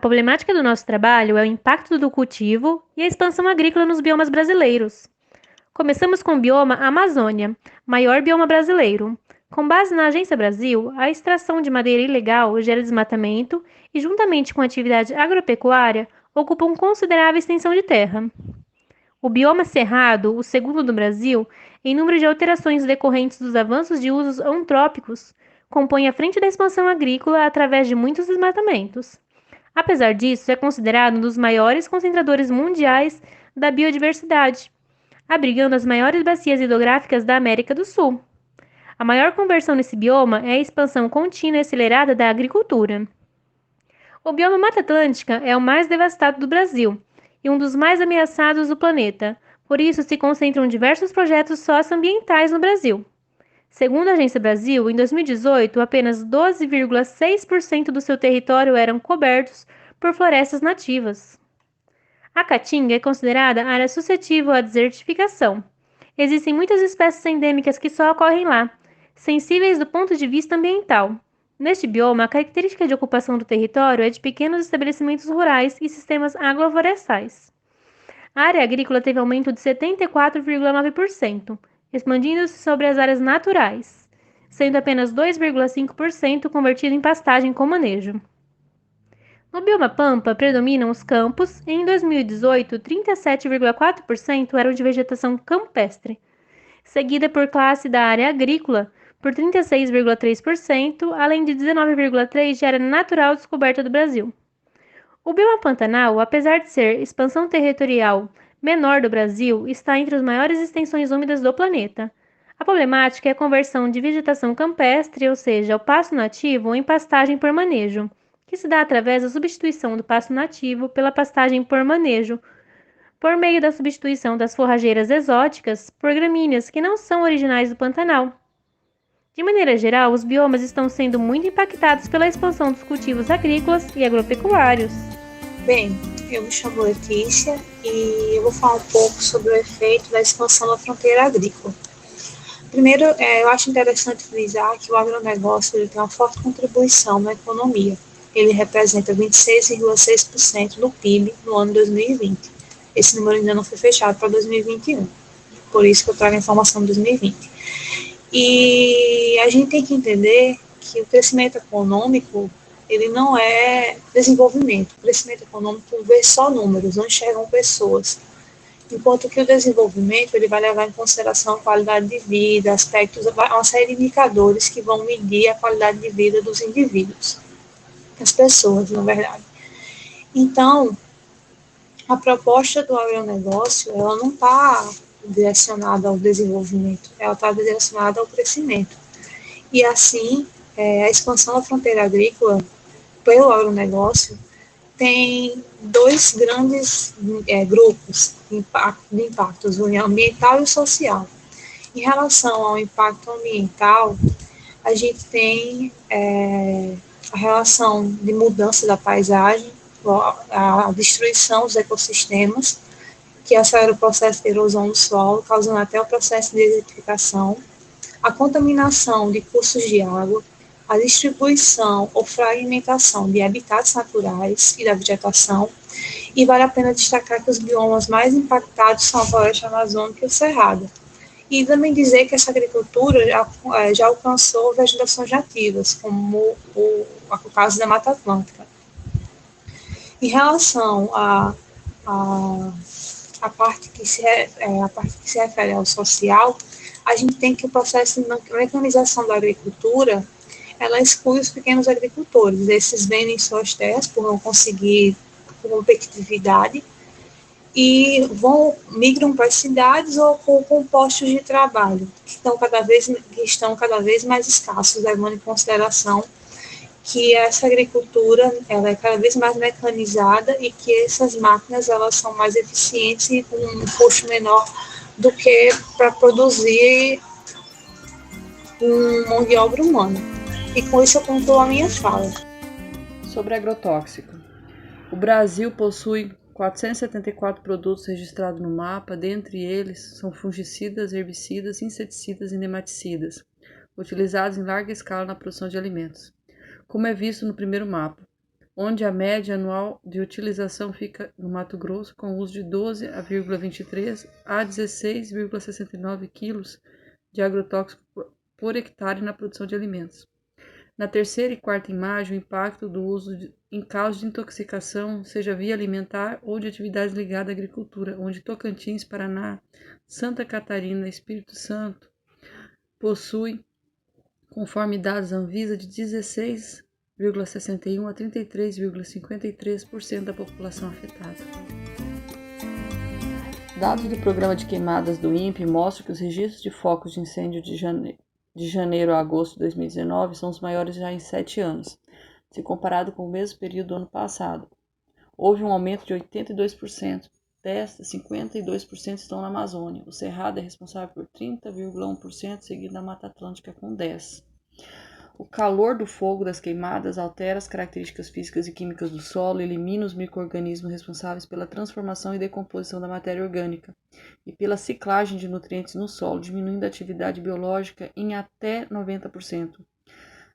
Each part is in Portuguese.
A problemática do nosso trabalho é o impacto do cultivo e a expansão agrícola nos biomas brasileiros. Começamos com o bioma Amazônia, maior bioma brasileiro. Com base na Agência Brasil, a extração de madeira ilegal gera desmatamento e, juntamente com a atividade agropecuária, ocupam considerável extensão de terra. O bioma Cerrado, o segundo do Brasil, em número de alterações decorrentes dos avanços de usos antrópicos, compõe a frente da expansão agrícola através de muitos desmatamentos. Apesar disso, é considerado um dos maiores concentradores mundiais da biodiversidade, abrigando as maiores bacias hidrográficas da América do Sul. A maior conversão nesse bioma é a expansão contínua e acelerada da agricultura. O bioma Mata Atlântica é o mais devastado do Brasil e um dos mais ameaçados do planeta, por isso se concentram diversos projetos socioambientais no Brasil. Segundo a Agência Brasil, em 2018, apenas 12,6% do seu território eram cobertos por florestas nativas. A Caatinga é considerada área suscetível à desertificação. Existem muitas espécies endêmicas que só ocorrem lá, sensíveis do ponto de vista ambiental. Neste bioma, a característica de ocupação do território é de pequenos estabelecimentos rurais e sistemas agroflorestais. A área agrícola teve aumento de 74,9%, expandindo-se sobre as áreas naturais, sendo apenas 2,5% convertido em pastagem com manejo. No bioma Pampa, predominam os campos e, em 2018, 37,4% eram de vegetação campestre, seguida por classe da área agrícola, por 36,3%, além de 19,3% de área natural descoberta do Brasil. O bioma Pantanal, apesar de ser expansão territorial menor do Brasil, está entre as maiores extensões úmidas do planeta. A problemática é a conversão de vegetação campestre, ou seja, o pasto nativo, em pastagem por manejo, que se dá através da substituição do pasto nativo pela pastagem por manejo, por meio da substituição das forrageiras exóticas por gramíneas que não são originais do Pantanal. De maneira geral, os biomas estão sendo muito impactados pela expansão dos cultivos agrícolas e agropecuários. Bem, eu me chamo Letícia e eu vou falar um pouco sobre o efeito da expansão da fronteira agrícola. Primeiro, eu acho interessante frisar que o agronegócio ele tem uma forte contribuição na economia. Ele representa 26,6% do PIB no ano 2020. Esse número ainda não foi fechado para 2021, por isso que eu trago a informação de 2020. E a gente tem que entender que o crescimento econômico ele não é desenvolvimento. O crescimento econômico vê só números, não enxergam pessoas. Enquanto que o desenvolvimento ele vai levar em consideração a qualidade de vida, aspectos, uma série de indicadores que vão medir a qualidade de vida dos indivíduos, das pessoas, na verdade. Então, a proposta do agronegócio, ela não está direcionada ao desenvolvimento, ela está direcionada ao crescimento. E assim, a expansão da fronteira agrícola pelo agronegócio tem dois grandes grupos de impactos, o ambiental e o social. Em relação ao impacto ambiental, a gente tem a relação de mudança da paisagem, a destruição dos ecossistemas, que acelera o processo de erosão do solo, causando até o processo de desertificação, a contaminação de cursos de água, a distribuição ou fragmentação de habitats naturais e da vegetação, e vale a pena destacar que os biomas mais impactados são a floresta amazônica e o cerrado. E também dizer que essa agricultura já alcançou vegetações nativas, como o caso da Mata Atlântica. Em relação a parte que se refere ao social, a gente tem que o processo de mecanização da agricultura ela exclui os pequenos agricultores. Esses vendem suas terras por não conseguir competitividade e migram para as cidades ou com postos de trabalho que estão cada vez mais escassos, levando em consideração que essa agricultura ela é cada vez mais mecanizada e que essas máquinas elas são mais eficientes e com um custo menor do que para produzir mão de obra humana. E com isso eu concluo a minha fala. Sobre agrotóxico. O Brasil possui 474 produtos registrados no mapa, dentre eles são fungicidas, herbicidas, inseticidas e nematicidas, utilizados em larga escala na produção de alimentos. Como é visto no primeiro mapa, onde a média anual de utilização fica no Mato Grosso com o uso de 12,23 a 16,69 quilos de agrotóxico por hectare na produção de alimentos. Na terceira e quarta imagem, o impacto do uso em casos de intoxicação, seja via alimentar ou de atividades ligadas à agricultura, onde Tocantins, Paraná, Santa Catarina e Espírito Santo possuem, conforme dados Anvisa, de 16,61 a 33,53% da população afetada. Dados do Programa de Queimadas do INPE mostram que os registros de focos de incêndio de janeiro a agosto de 2019 são os maiores já em 7 anos, se comparado com o mesmo período do ano passado. Houve um aumento de 82%, destas 52% estão na Amazônia. O Cerrado é responsável por 30,1%, seguido da Mata Atlântica com 10%. O calor do fogo das queimadas altera as características físicas e químicas do solo e elimina os micro-organismos responsáveis pela transformação e decomposição da matéria orgânica e pela ciclagem de nutrientes no solo, diminuindo a atividade biológica em até 90%.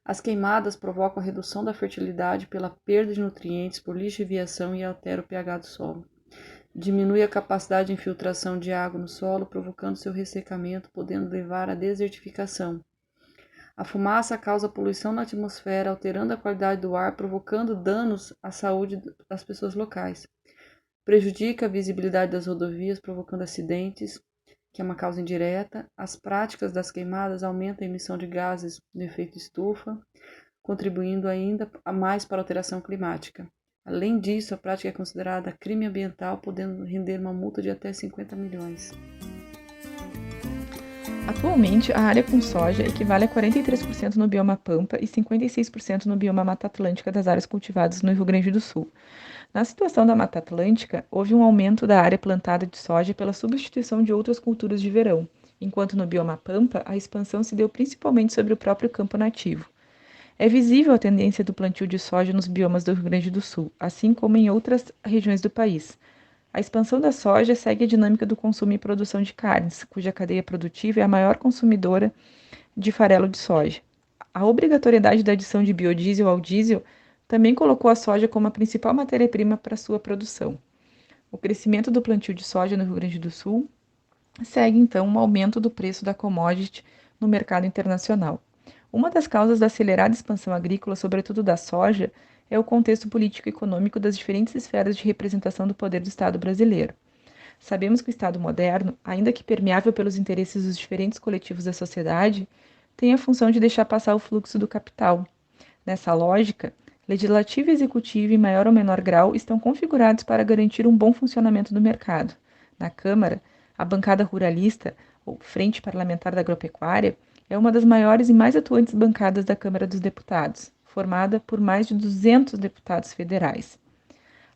As queimadas provocam a redução da fertilidade pela perda de nutrientes por lixiviação e altera o pH do solo. Diminui a capacidade de infiltração de água no solo, provocando seu ressecamento, podendo levar à desertificação. A fumaça causa poluição na atmosfera, alterando a qualidade do ar, provocando danos à saúde das pessoas locais. Prejudica a visibilidade das rodovias, provocando acidentes, que é uma causa indireta. As práticas das queimadas aumentam a emissão de gases de efeito estufa, contribuindo ainda mais para a alteração climática. Além disso, a prática é considerada crime ambiental, podendo render uma multa de até 50 milhões. Atualmente, a área com soja equivale a 43% no bioma Pampa e 56% no bioma Mata Atlântica das áreas cultivadas no Rio Grande do Sul. Na situação da Mata Atlântica, houve um aumento da área plantada de soja pela substituição de outras culturas de verão, enquanto no bioma Pampa, a expansão se deu principalmente sobre o próprio campo nativo. É visível a tendência do plantio de soja nos biomas do Rio Grande do Sul, assim como em outras regiões do país. A expansão da soja segue a dinâmica do consumo e produção de carnes, cuja cadeia produtiva é a maior consumidora de farelo de soja. A obrigatoriedade da adição de biodiesel ao diesel também colocou a soja como a principal matéria-prima para sua produção. O crescimento do plantio de soja no Rio Grande do Sul segue, então, um aumento do preço da commodity no mercado internacional. Uma das causas da acelerada expansão agrícola, sobretudo da soja, é o contexto político e econômico das diferentes esferas de representação do poder do Estado brasileiro. Sabemos que o Estado moderno, ainda que permeável pelos interesses dos diferentes coletivos da sociedade, tem a função de deixar passar o fluxo do capital. Nessa lógica, legislativo e executivo, em maior ou menor grau, estão configurados para garantir um bom funcionamento do mercado. Na Câmara, a bancada ruralista, ou Frente Parlamentar da Agropecuária, é uma das maiores e mais atuantes bancadas da Câmara dos Deputados, formada por mais de 200 deputados federais.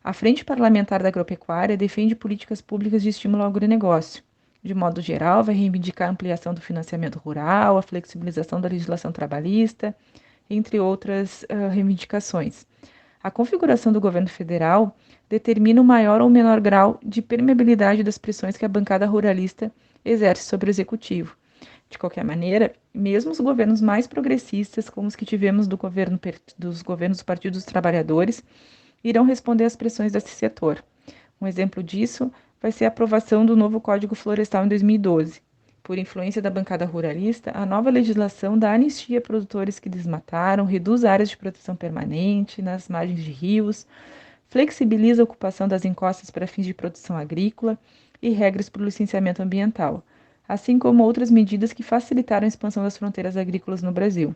A Frente Parlamentar da Agropecuária defende políticas públicas de estímulo ao agronegócio. De modo geral, vai reivindicar a ampliação do financiamento rural, a flexibilização da legislação trabalhista, entre outras reivindicações. A configuração do governo federal determina o maior ou menor grau de permeabilidade das pressões que a bancada ruralista exerce sobre o executivo. De qualquer maneira, mesmo os governos mais progressistas, como os que tivemos dos governos do Partido dos Trabalhadores, irão responder às pressões desse setor. Um exemplo disso vai ser a aprovação do novo Código Florestal em 2012. Por influência da bancada ruralista, a nova legislação dá anistia a produtores que desmataram, reduz áreas de proteção permanente nas margens de rios, flexibiliza a ocupação das encostas para fins de produção agrícola e regras para o licenciamento ambiental, assim como outras medidas que facilitaram a expansão das fronteiras agrícolas no Brasil.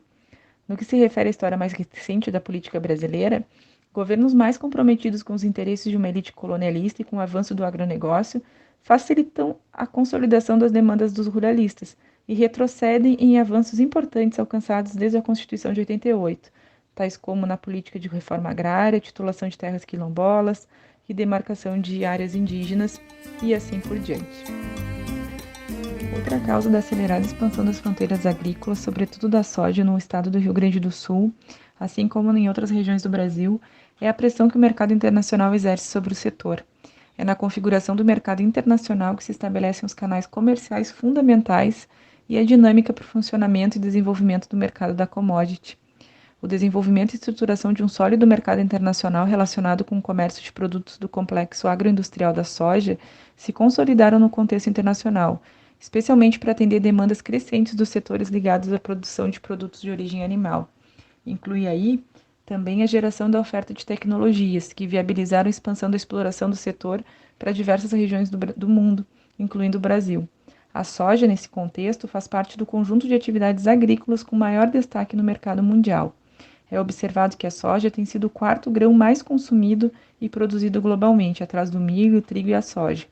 No que se refere à história mais recente da política brasileira, governos mais comprometidos com os interesses de uma elite colonialista e com o avanço do agronegócio facilitam a consolidação das demandas dos ruralistas e retrocedem em avanços importantes alcançados desde a Constituição de 88, tais como na política de reforma agrária, titulação de terras quilombolas e demarcação de áreas indígenas e assim por diante. Outra causa da acelerada expansão das fronteiras agrícolas, sobretudo da soja no estado do Rio Grande do Sul, assim como em outras regiões do Brasil, é a pressão que o mercado internacional exerce sobre o setor. É na configuração do mercado internacional que se estabelecem os canais comerciais fundamentais e a dinâmica para o funcionamento e desenvolvimento do mercado da commodity. o desenvolvimento e estruturação de um sólido mercado internacional relacionado com o comércio de produtos do complexo agroindustrial da soja se consolidaram no contexto internacional, especialmente para atender demandas crescentes dos setores ligados à produção de produtos de origem animal. Inclui aí também a geração da oferta de tecnologias, que viabilizaram a expansão da exploração do setor para diversas regiões do mundo, incluindo o Brasil. A soja, nesse contexto, faz parte do conjunto de atividades agrícolas com maior destaque no mercado mundial. É observado que a soja tem sido o quarto grão mais consumido e produzido globalmente, atrás do milho, trigo e a soja.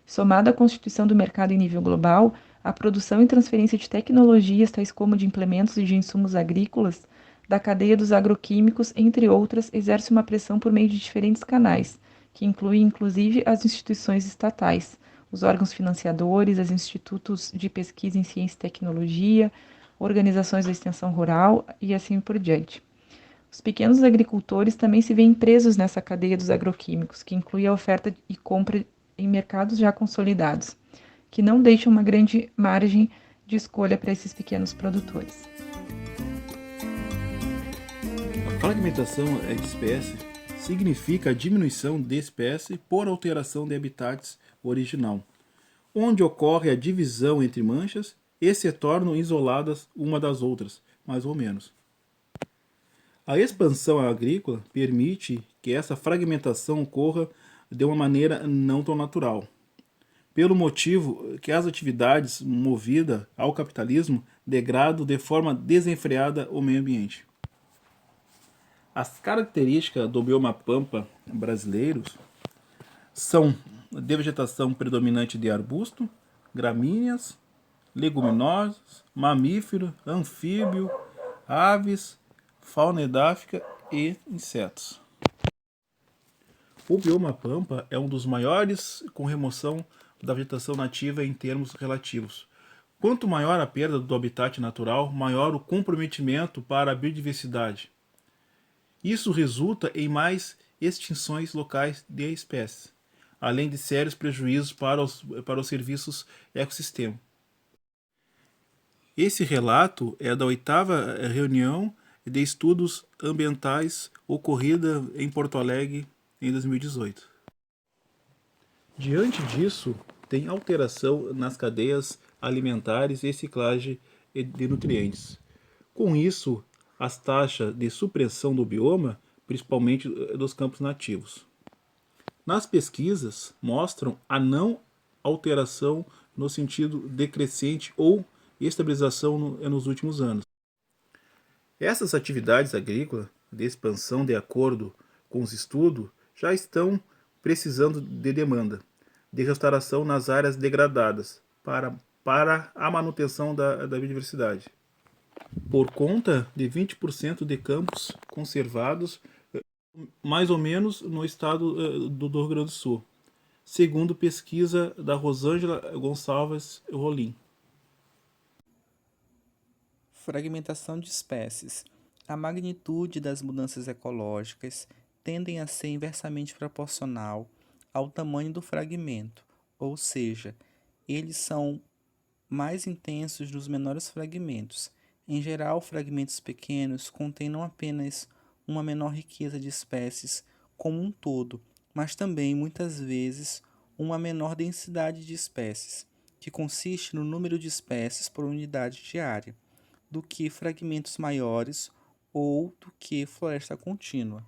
Somado à constituição do mercado em nível global, a produção e transferência de tecnologias, tais como de implementos e de insumos agrícolas, da cadeia dos agroquímicos, entre outras, exerce uma pressão por meio de diferentes canais, que incluem inclusive as instituições estatais, os órgãos financiadores, os institutos de pesquisa em ciência e tecnologia, organizações da extensão rural e assim por diante. Os pequenos agricultores também se veem presos nessa cadeia dos agroquímicos, que inclui a oferta e compra em mercados já consolidados, que não deixam uma grande margem de escolha para esses pequenos produtores. A fragmentação de espécie significa a diminuição de espécie por alteração de habitats original, onde ocorre a divisão entre manchas e se tornam isoladas uma das outras, mais ou menos. A expansão agrícola permite que essa fragmentação ocorra de uma maneira não tão natural, pelo motivo que as atividades movidas ao capitalismo degradam de forma desenfreada o meio ambiente. As características do bioma pampa brasileiro são de vegetação predominante de arbusto, gramíneas, leguminosas, mamífero, anfíbio, aves, fauna edáfica e insetos. O bioma pampa é um dos maiores com remoção da vegetação nativa em termos relativos. Quanto maior a perda do habitat natural, maior o comprometimento para a biodiversidade. Isso resulta em mais extinções locais de espécies, além de sérios prejuízos para os serviços ecossistema. Esse relato é da 8ª reunião de estudos ambientais ocorrida em Porto Alegre em 2018. Diante disso, tem alteração nas cadeias alimentares e ciclagem de nutrientes. Com isso, as taxas de supressão do bioma, principalmente dos campos nativos. Nas pesquisas, mostram a não alteração no sentido decrescente ou estabilização nos últimos anos. Essas atividades agrícolas de expansão de acordo com os estudos já estão precisando de demanda de restauração nas áreas degradadas para a manutenção da biodiversidade. Por conta de 20% de campos conservados, mais ou menos no estado do Rio Grande do Sul, segundo pesquisa da Rosângela Gonçalves Rolim. Fragmentação de espécies. A magnitude das mudanças ecológicas tendem a ser inversamente proporcional ao tamanho do fragmento, ou seja, eles são mais intensos nos menores fragmentos. Em geral, fragmentos pequenos contêm não apenas uma menor riqueza de espécies como um todo, mas também, muitas vezes, uma menor densidade de espécies, que consiste no número de espécies por unidade de área, do que fragmentos maiores ou do que floresta contínua.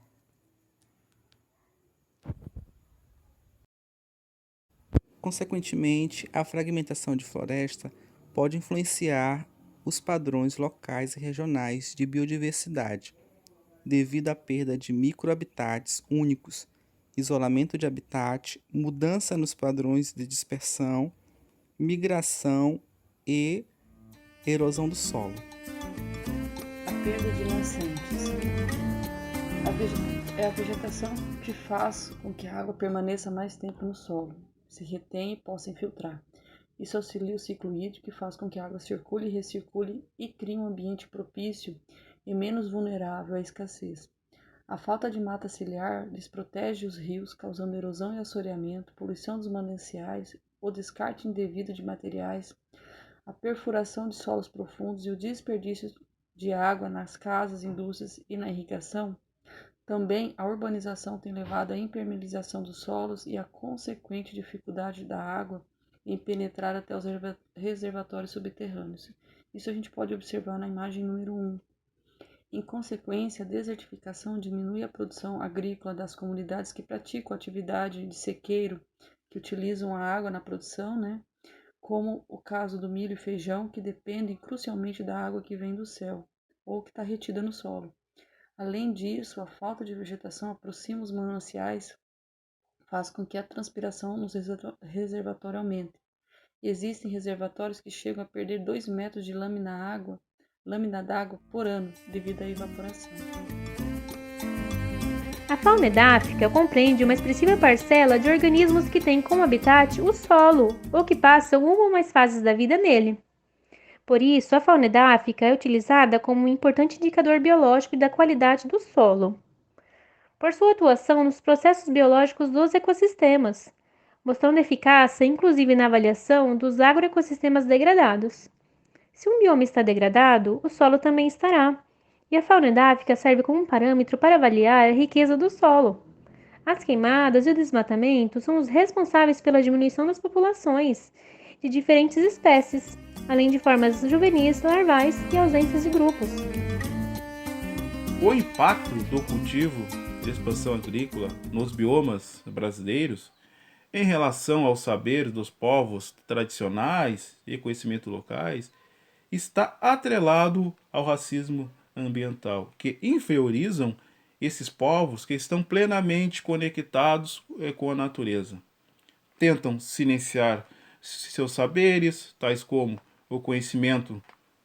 Consequentemente, a fragmentação de floresta pode influenciar os padrões locais e regionais de biodiversidade, devido à perda de microhabitats únicos, isolamento de habitat, mudança nos padrões de dispersão, migração e erosão do solo. A perda de nascentes. É a vegetação que faz com que a água permaneça mais tempo no solo, se retém e possa infiltrar. Isso auxilia o ciclo hídrico e faz com que a água circule e recircule e crie um ambiente propício e menos vulnerável à escassez. A falta de mata ciliar desprotege os rios, causando erosão e assoreamento, poluição dos mananciais, o descarte indevido de materiais, a perfuração de solos profundos e o desperdício de água nas casas, indústrias e na irrigação, também a urbanização tem levado à impermeabilização dos solos e à consequente dificuldade da água em penetrar até os reservatórios subterrâneos. Isso a gente pode observar na imagem número 1. Em consequência, a desertificação diminui a produção agrícola das comunidades que praticam atividade de sequeiro, que utilizam a água na produção, como o caso do milho e feijão, que dependem crucialmente da água que vem do céu ou que está retida no solo. Além disso, a falta de vegetação aproxima os mananciais, faz com que a transpiração nos reservatórios aumente. Existem reservatórios que chegam a perder 2 metros de lâmina d'água por ano devido à evaporação. A fauna edáfica compreende uma expressiva parcela de organismos que têm como habitat o solo ou que passam uma ou mais fases da vida nele. Por isso, a fauna edáfica é utilizada como um importante indicador biológico da qualidade do solo, por sua atuação nos processos biológicos dos ecossistemas, mostrando eficácia inclusive na avaliação dos agroecossistemas degradados. Se um bioma está degradado, o solo também estará, e a fauna edáfica serve como um parâmetro para avaliar a riqueza do solo. As queimadas e o desmatamento são os responsáveis pela diminuição das populações de diferentes espécies, além de formas juvenis, larvais e ausências de grupos. O impacto do cultivo de expansão agrícola nos biomas brasileiros em relação ao saber dos povos tradicionais e conhecimentos locais está atrelado ao racismo ambiental, que inferiorizam esses povos que estão plenamente conectados com a natureza. Tentam silenciar seus saberes, tais como o conhecimento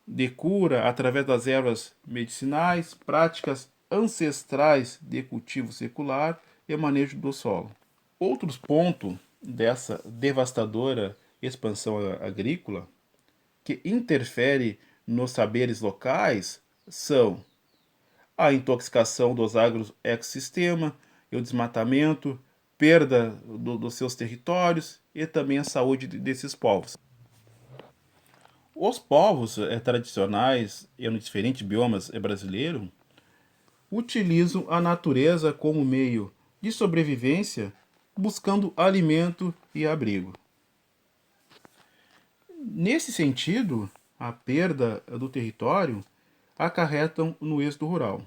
de cura através das ervas medicinais, práticas ancestrais de cultivo secular e manejo do solo. Outros pontos dessa devastadora expansão agrícola que interfere nos saberes locais são a intoxicação dos agroecossistemas, o desmatamento, perda dos seus territórios e também a saúde desses povos. Os povos tradicionais e nos diferentes biomas brasileiros utilizam a natureza como meio de sobrevivência, buscando alimento e abrigo. Nesse sentido, a perda do território acarretam no êxodo rural.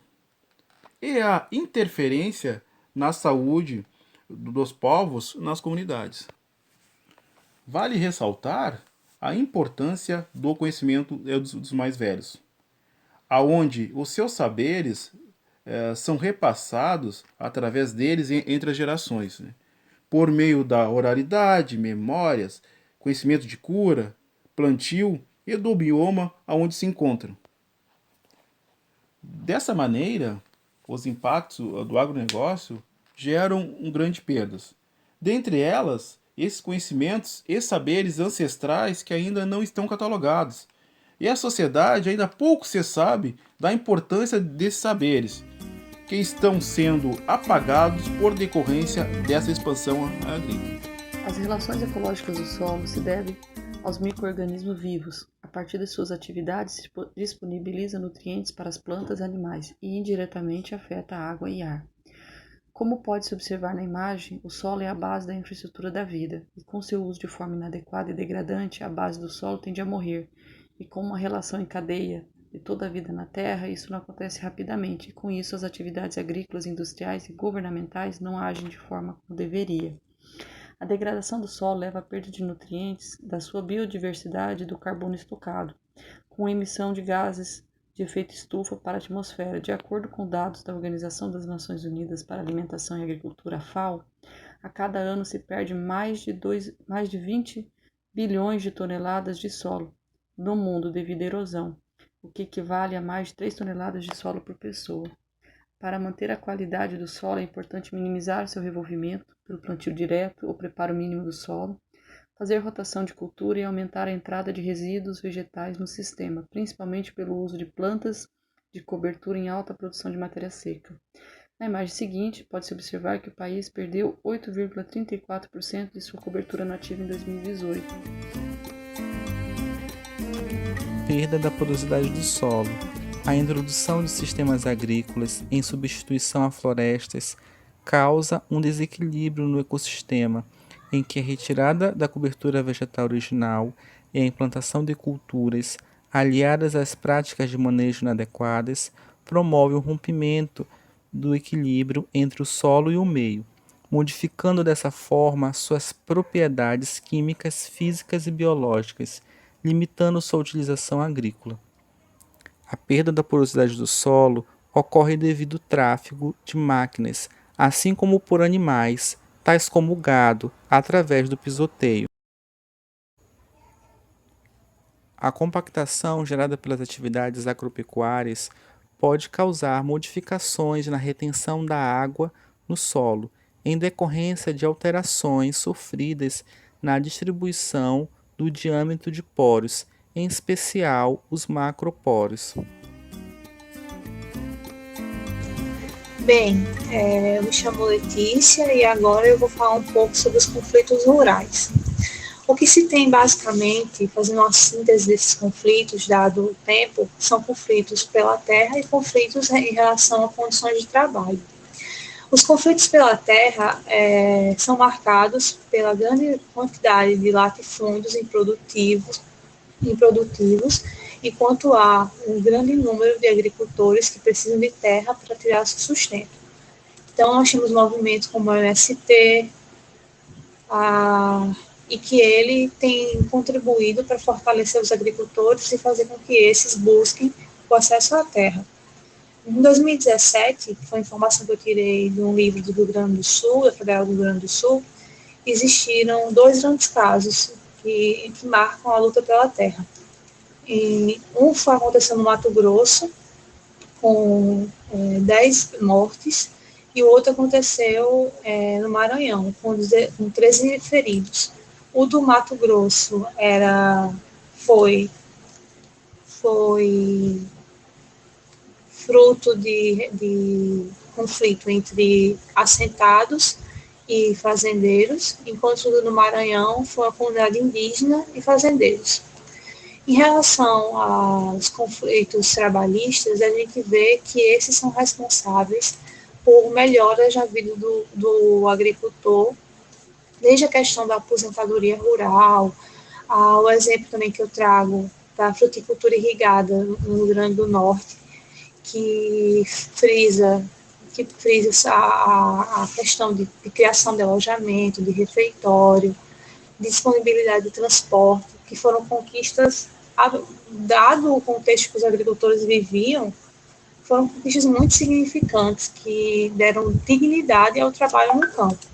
E a interferência na saúde dos povos nas comunidades. Vale ressaltar a importância do conhecimento dos mais velhos, aonde os seus saberes são repassados através deles entre as gerações, por meio da oralidade, memórias, conhecimento de cura, plantio e do bioma aonde se encontram. Dessa maneira, os impactos do agronegócio geram grandes perdas. Dentre elas, esses conhecimentos e saberes ancestrais que ainda não estão catalogados. E a sociedade ainda pouco se sabe da importância desses saberes, que estão sendo apagados por decorrência dessa expansão agrícola. As relações ecológicas do solo se devem aos micro-organismos vivos. A partir de suas atividades, disponibiliza nutrientes para as plantas e animais e indiretamente afeta a água e ar. Como pode-se observar na imagem, o solo é a base da infraestrutura da vida, e com seu uso de forma inadequada e degradante, a base do solo tende a morrer, e com uma relação em cadeia de toda a vida na Terra, isso não acontece rapidamente, e com isso as atividades agrícolas, industriais e governamentais não agem de forma como deveria. A degradação do solo leva à perda de nutrientes, da sua biodiversidade e do carbono estocado, com emissão de gases de efeito estufa para a atmosfera. De acordo com dados da Organização das Nações Unidas para a Alimentação e Agricultura, FAO, a cada ano se perde mais de 20 bilhões de toneladas de solo no mundo devido à erosão, o que equivale a mais de 3 toneladas de solo por pessoa. Para manter a qualidade do solo é importante minimizar seu revolvimento pelo plantio direto ou preparo mínimo do solo, fazer rotação de cultura e aumentar a entrada de resíduos vegetais no sistema, principalmente pelo uso de plantas de cobertura em alta produção de matéria seca. Na imagem seguinte, pode-se observar que o país perdeu 8,34% de sua cobertura nativa em 2018. Perda da porosidade do solo. A introdução de sistemas agrícolas em substituição a florestas causa um desequilíbrio no ecossistema, em que a retirada da cobertura vegetal original e a implantação de culturas, aliadas às práticas de manejo inadequadas, promove o rompimento do equilíbrio entre o solo e o meio, modificando dessa forma suas propriedades químicas, físicas e biológicas, limitando sua utilização agrícola. A perda da porosidade do solo ocorre devido ao tráfego de máquinas, assim como por animais, tais como o gado, através do pisoteio. A compactação gerada pelas atividades agropecuárias pode causar modificações na retenção da água no solo, em decorrência de alterações sofridas na distribuição do diâmetro de poros, em especial os macroporos. Bem, eu me chamo Letícia e agora eu vou falar um pouco sobre os conflitos rurais. O que se tem basicamente, fazendo uma síntese desses conflitos, dado o tempo, são conflitos pela terra e conflitos em relação a condições de trabalho. Os conflitos pela terra são marcados pela grande quantidade de latifúndios improdutivos, enquanto há um grande número de agricultores que precisam de terra para tirar seu sustento. Então, nós temos movimentos como o MST, e que ele tem contribuído para fortalecer os agricultores e fazer com que esses busquem o acesso à terra. Em 2017, que foi a informação que eu tirei de um livro do Rio Grande do Sul, da Federal do Rio Grande do Sul, existiram 2 grandes casos que marcam a luta pela terra. E um foi acontecendo no Mato Grosso, com 10 mortes, e o outro aconteceu no Maranhão, com 13 feridos. O do Mato Grosso foi fruto de conflito entre assentados e fazendeiros, enquanto o do Maranhão foi a comunidade indígena e fazendeiros. Em relação aos conflitos trabalhistas, a gente vê que esses são responsáveis por melhoras na vida do agricultor, desde a questão da aposentadoria rural, o exemplo também que eu trago da fruticultura irrigada no Rio Grande do Norte, que frisa a questão de criação de alojamento, de refeitório, disponibilidade de transporte, que foram conquistas, dado o contexto que os agricultores viviam, foram conquistas muito significantes, que deram dignidade ao trabalho no campo.